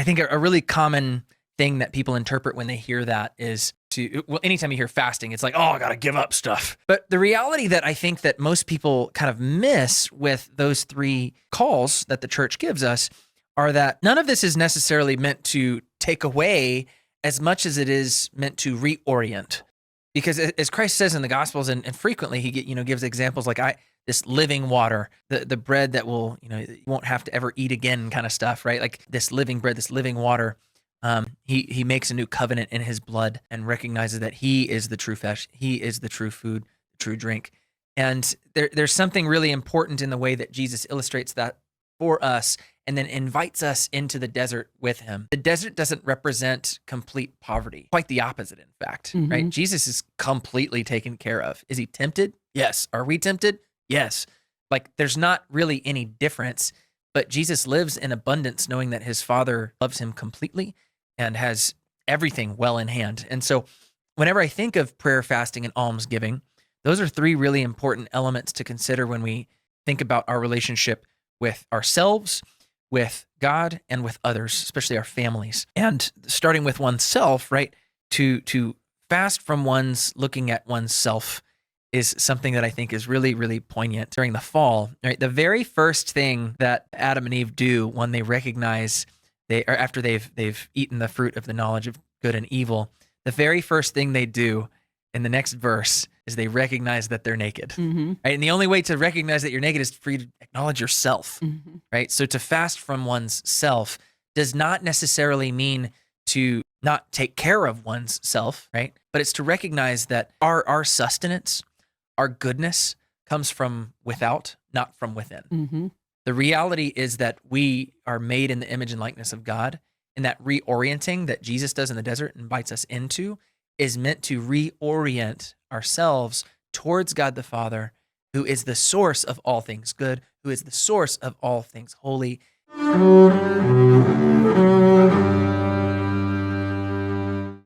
I think a really common thing that people interpret when they hear that is anytime you hear fasting, it's like, oh, I got to give up stuff. But the reality that I think that most people kind of miss with those three calls that the church gives us are that none of this is necessarily meant to take away as much as it is meant to reorient. Because as Christ says in the Gospels, and frequently he gives examples like this living water, the bread that will, you won't have to ever eat again kind of stuff, right? Like this living bread, this living water. He makes a new covenant in his blood and recognizes that he is the true flesh. He is the true food, the true drink. And there's something really important in the way that Jesus illustrates that for us and then invites us into the desert with him. The desert doesn't represent complete poverty. Quite the opposite, in fact, right? Jesus is completely taken care of. Is he tempted? Yes. Are we tempted? Yes. Like there's not really any difference, but Jesus lives in abundance knowing that his Father loves him completely and has everything well in hand. And so whenever I think of prayer, fasting, and almsgiving, those are three really important elements to consider when we think about our relationship with ourselves, with God, and with others, especially our families. And starting with oneself, right? To fast from one's looking at oneself is something that I think is really, really poignant during the fall, right? The very first thing that Adam and Eve do when they recognize after they've eaten the fruit of the knowledge of good and evil, the very first thing they do in the next verse is they recognize that they're naked, right? And the only way to recognize that you're naked is for you to acknowledge yourself, right? So to fast from one's self does not necessarily mean to not take care of one's self, right? But it's to recognize that our sustenance, our goodness comes from without, not from within. The reality is that we are made in the image and likeness of God, and that reorienting that Jesus does in the desert and invites us into is meant to reorient ourselves towards God the Father, who is the source of all things good, who is the source of all things holy.